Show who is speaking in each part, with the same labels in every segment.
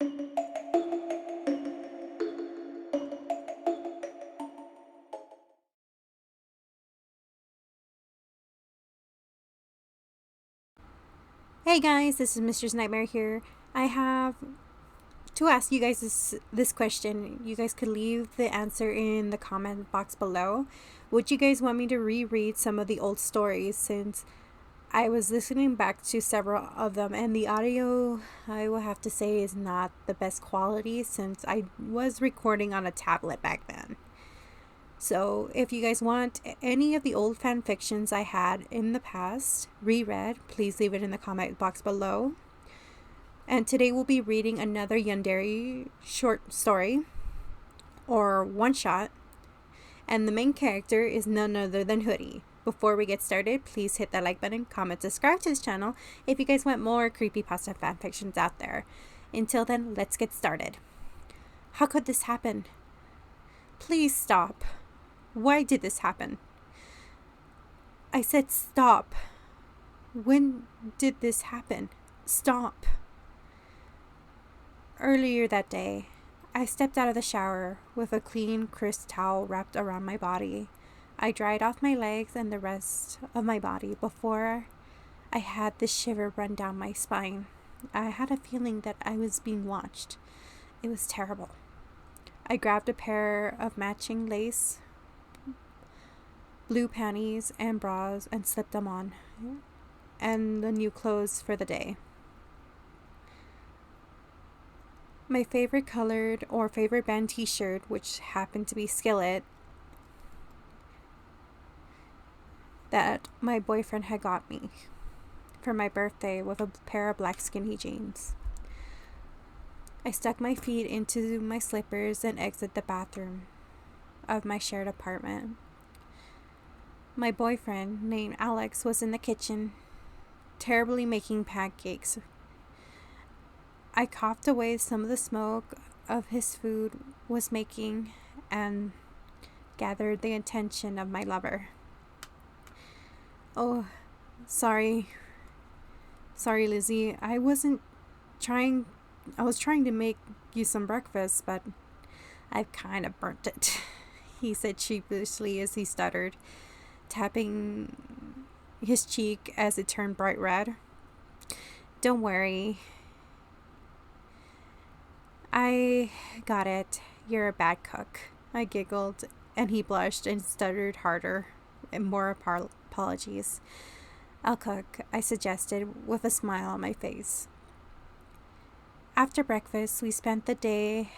Speaker 1: Hey guys, this is Mistress Nightmare here. I have to ask you guys this question. You guys could leave the answer in the comment box below. Would you guys want me to reread some of the old stories, since I was listening back to several of them and the audio, I will have to say, is not the best quality since I was recording on a tablet back then. So if you guys want any of the old fan fictions I had in the past reread, please leave it in the comment box below. And today we'll be reading another Yandere short story, or one shot, and the main character is none other than Hoodie. Before we get started, please hit that like button, comment, subscribe to this channel if you guys want more creepypasta fanfictions out there. Until then, let's get started. How could this happen? Please stop. Why did this happen? I said stop. When did this happen? Stop. Earlier that day, I stepped out of the shower with a clean, crisp towel wrapped around my body. I dried off my legs and the rest of my body before I had the shiver run down my spine. I had a feeling that I was being watched. It was terrible. I grabbed a pair of matching lace blue panties and bras and slipped them on, and the new clothes for the day. My favorite colored or favorite band t-shirt, which happened to be Skillet, that my boyfriend had got me for my birthday, with a pair of black skinny jeans. I stuck my feet into my slippers and exited the bathroom of my shared apartment. My boyfriend, named Alex, was in the kitchen, terribly making pancakes. I coughed away some of the smoke of his food was making and gathered the attention of my lover. Oh, sorry, Lizzie. I was trying to make you some breakfast, but I've kind of burnt it, he said sheepishly as he stuttered, tapping his cheek as it turned bright red. Don't worry. I got it. You're a bad cook. I giggled, and he blushed and stuttered harder and more apologies. I'll cook, I suggested with a smile on my face. After breakfast, we spent the day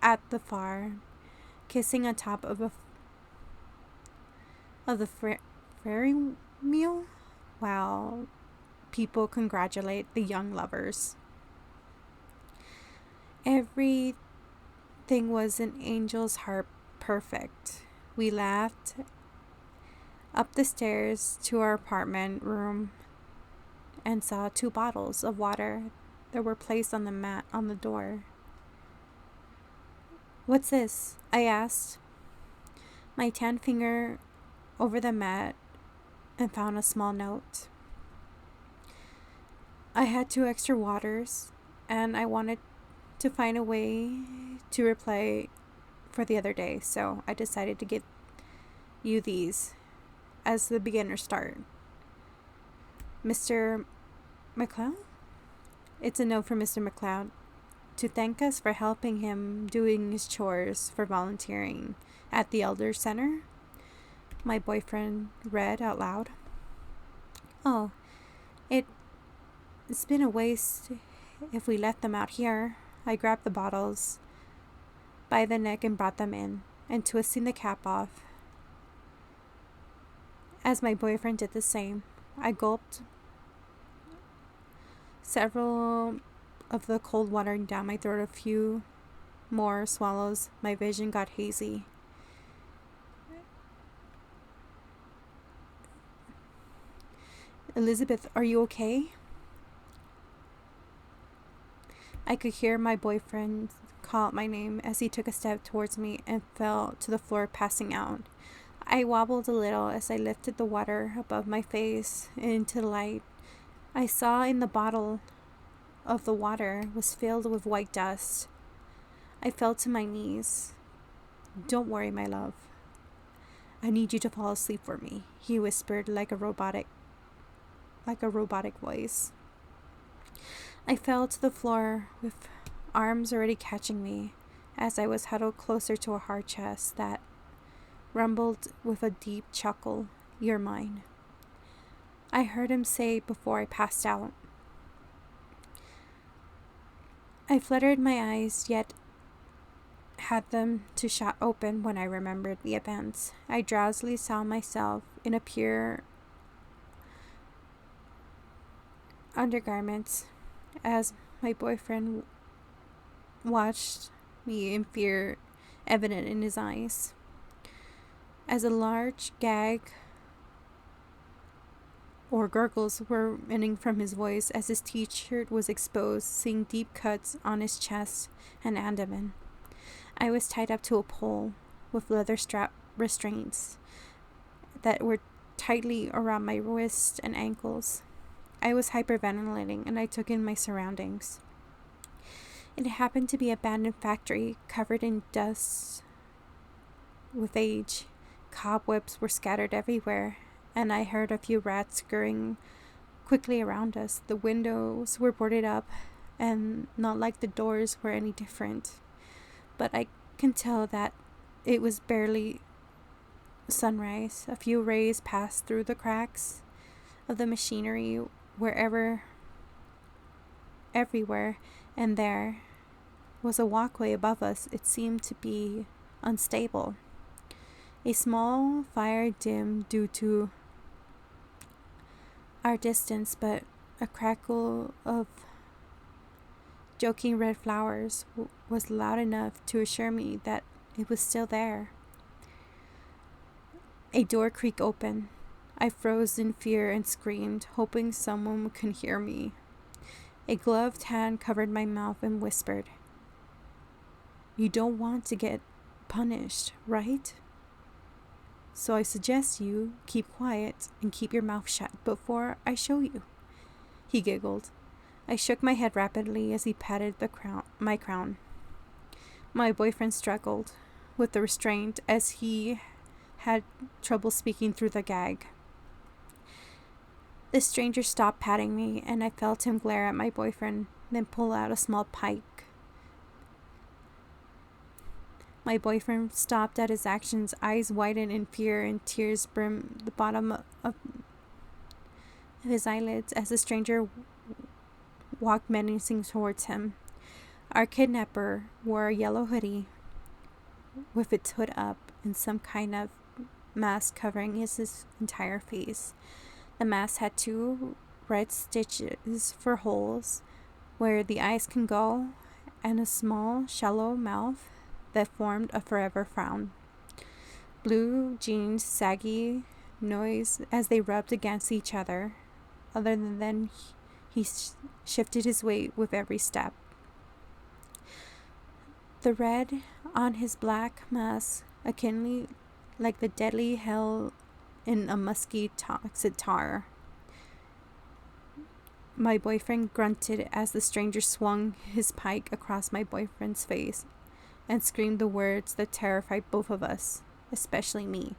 Speaker 1: at the farm, kissing on top of the ferry meal while people congratulate the young lovers. Everything was an angel's heart perfect. We laughed up the stairs to our apartment room and saw 2 bottles of water that were placed on the mat on the door. What's this? I asked. My tan finger over the mat and found a small note. I had 2 extra waters, and I wanted to find a way to reply for the other day, so I decided to give you these as the beginner start. Mr. McLeod? It's a note from Mr. McLeod to thank us for helping him doing his chores for volunteering at the Elder Center, my boyfriend read out loud. Oh, it's been a waste if we left them out here. I grabbed the bottles by the neck and brought them in, and twisting the cap off, as my boyfriend did the same. I gulped several of the cold water down my throat. A few more swallows, my vision got hazy. Elizabeth, are you okay? I could hear my boyfriend call out my name as he took a step towards me and fell to the floor, passing out. I wobbled a little as I lifted the water above my face into the light. I saw in the bottle of the water was filled with white dust. I fell to my knees. "Don't worry, my love. I need you to fall asleep for me," he whispered like a robotic voice. I fell to the floor with arms already catching me as I was huddled closer to a hard chest that rumbled with a deep chuckle, "You're mine." I heard him say before I passed out. I fluttered my eyes, yet had them to shut open when I remembered the events. I drowsily saw myself in a pure undergarments as my boyfriend watched me in fear evident in his eyes. As a large gag or gurgles were emitting from his voice as his t-shirt was exposed, seeing deep cuts on his chest and abdomen. I was tied up to a pole with leather strap restraints that were tightly around my wrists and ankles. I was hyperventilating and I took in my surroundings. It happened to be an abandoned factory covered in dust with age. Cobwebs were scattered everywhere, and I heard a few rats scurrying quickly around us. The windows were boarded up, and not like the doors were any different. But I can tell that it was barely sunrise. A few rays passed through the cracks of the machinery everywhere, and there was a walkway above us. It seemed to be unstable. A small fire dimmed due to our distance, but a crackle of joking red flowers was loud enough to assure me that it was still there. A door creaked open. I froze in fear and screamed, hoping someone could hear me. A gloved hand covered my mouth and whispered, "You don't want to get punished, right? So I suggest you keep quiet and keep your mouth shut before I show you." He giggled. I shook my head rapidly as he patted my crown. My boyfriend struggled with the restraint as he had trouble speaking through the gag. The stranger stopped patting me, and I felt him glare at my boyfriend, then pull out a small pike. My boyfriend stopped at his actions, eyes widened in fear, and tears brimmed the bottom of his eyelids as the stranger walked menacing towards him. Our kidnapper wore a yellow hoodie with its hood up and some kind of mask covering his entire face. The mask had 2 red stitches for holes where the eyes can go and a small, shallow mouth that formed a forever frown. Blue jeans saggy noise as they rubbed against each other. Other than then, he shifted his weight with every step. The red on his black mask, akinly like the deadly hell in a musky toxic tar. My boyfriend grunted as the stranger swung his pike across my boyfriend's face and screamed the words that terrified both of us, especially me.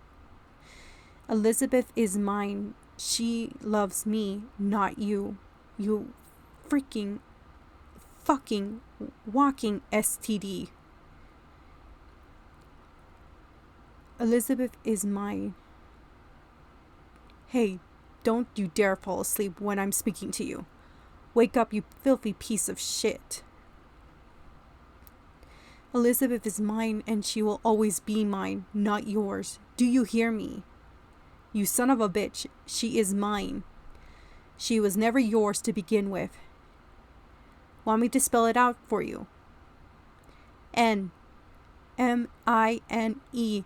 Speaker 1: "Elizabeth is mine. She loves me, not you. You freaking fucking walking STD. Elizabeth is mine. Hey, don't you dare fall asleep when I'm speaking to you. Wake up, you filthy piece of shit. Elizabeth is mine, and she will always be mine, not yours. Do you hear me? You son of a bitch, she is mine. She was never yours to begin with. Want me to spell it out for you? Mine.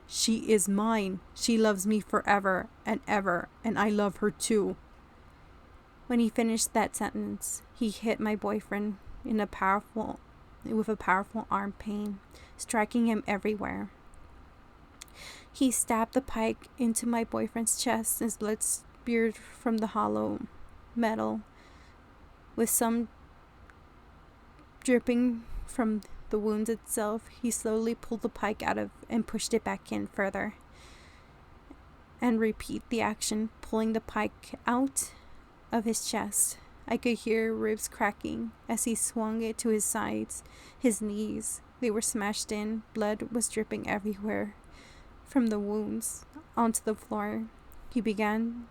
Speaker 1: She is mine. She loves me forever and ever, and I love her too." When he finished that sentence, he hit my boyfriend with a powerful arm pain, striking him everywhere. He stabbed the pike into my boyfriend's chest, and blood spewed from the hollow metal with some Dripping from the wound itself, he slowly pulled the pike out of and pushed it back in further. And repeat the action, pulling the pike out of his chest. I could hear ribs cracking as he swung it to his sides, his knees. They were smashed in. Blood was dripping everywhere from the wounds onto the floor. He began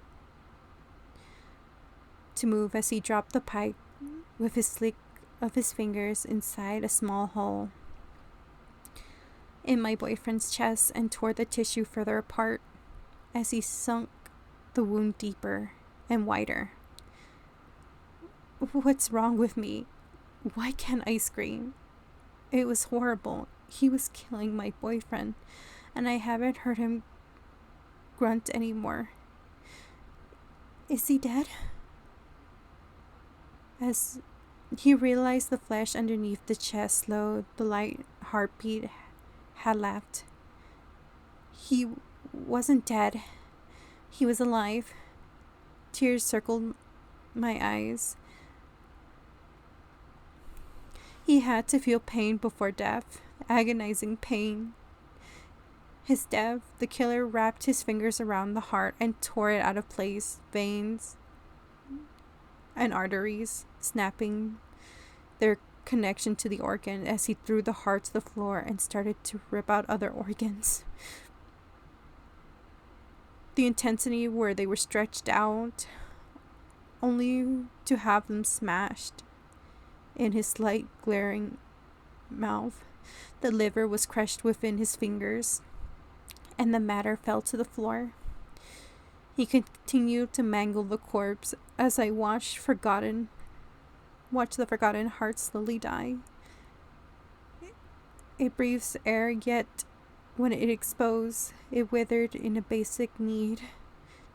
Speaker 1: to move as he dropped the pike with his slick of his fingers inside a small hole in my boyfriend's chest and tore the tissue further apart as he sunk the wound deeper and wider. What's wrong with me? Why can't I scream? It was horrible. He was killing my boyfriend, and I haven't heard him grunt anymore. Is he dead? As he realized the flesh underneath the chest slowed, the light heartbeat had left. He wasn't dead. He was alive. Tears circled my eyes. He had to feel pain before death, agonizing pain. His death, the killer wrapped his fingers around the heart and tore it out of place, veins and arteries snapping their connection to the organ as he threw the heart to the floor and started to rip out other organs. The intensity where they were stretched out, only to have them smashed in his slight glaring mouth. The liver was crushed within his fingers, and the matter fell to the floor. He continued to mangle the corpse as I watched the forgotten heart slowly die. It breathes air, yet when it exposed, it withered in a basic need.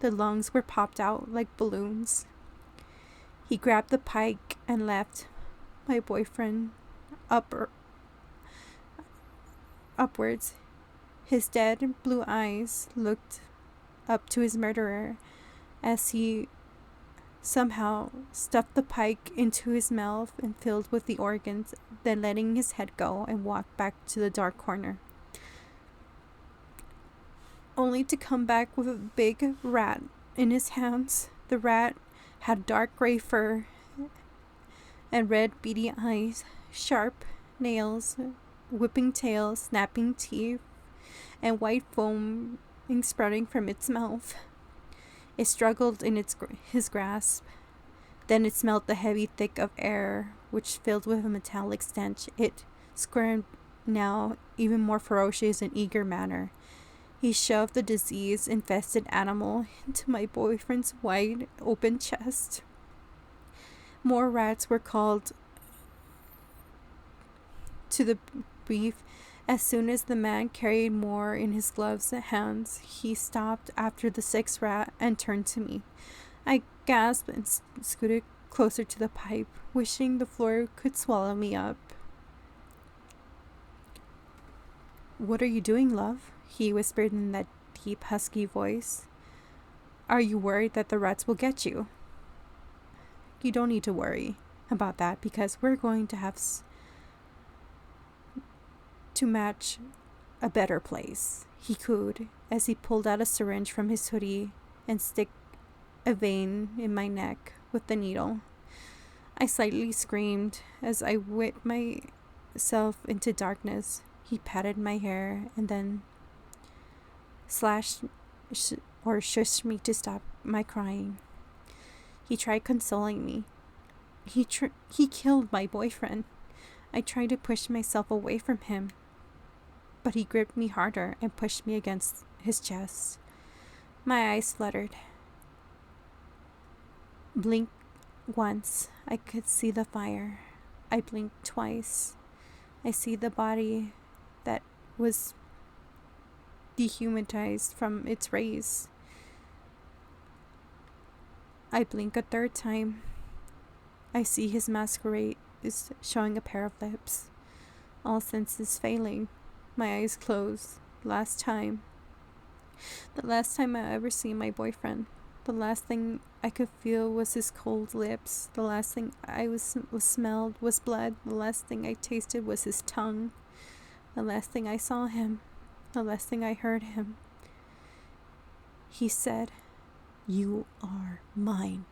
Speaker 1: The lungs were popped out like balloons. He grabbed the pike and left my boyfriend upwards. His dead blue eyes looked up to his murderer as he somehow stuffed the pike into his mouth and filled with the organs, then letting his head go and walked back to the dark corner, only to come back with a big rat in his hands. The rat had dark gray fur and red beady eyes, sharp nails, whipping tail, snapping teeth, and white foam sprouting from its mouth. It struggled in his grasp. Then it smelled the heavy thick of air, which filled with a metallic stench. It squirmed now, even more ferocious and eager manner. He shoved the disease-infested animal into my boyfriend's wide open chest. More rats were called to the beef. As soon as the man carried more in his gloves hands, he stopped after the sixth rat and turned to me. I gasped and scooted closer to the pipe, wishing the floor could swallow me up. "What are you doing, love?" he whispered in that deep, husky voice. "Are you worried that the rats will get you?" "You don't need to worry about that because we're going to have to match a better place," he cooed as he pulled out a syringe from his hoodie and stick a vein in my neck with the needle. I slightly screamed as I whipped myself into darkness. He patted my hair and then shushed me to stop my crying. He tried consoling me. He killed my boyfriend. I tried to push myself away from him, but he gripped me harder and pushed me against his chest. My eyes fluttered. Blink once, I could see the fire. I blinked twice. I see the body that was dehumanized from its rays. I blink a third time. I see his masquerade is showing a pair of lips. All senses failing. My eyes closed. The last time I ever see my boyfriend. The last thing I could feel was his cold lips. The last thing I was smelled was blood. The last thing I tasted was his tongue. The last thing I saw him. The last thing I heard him. He said, "You are mine."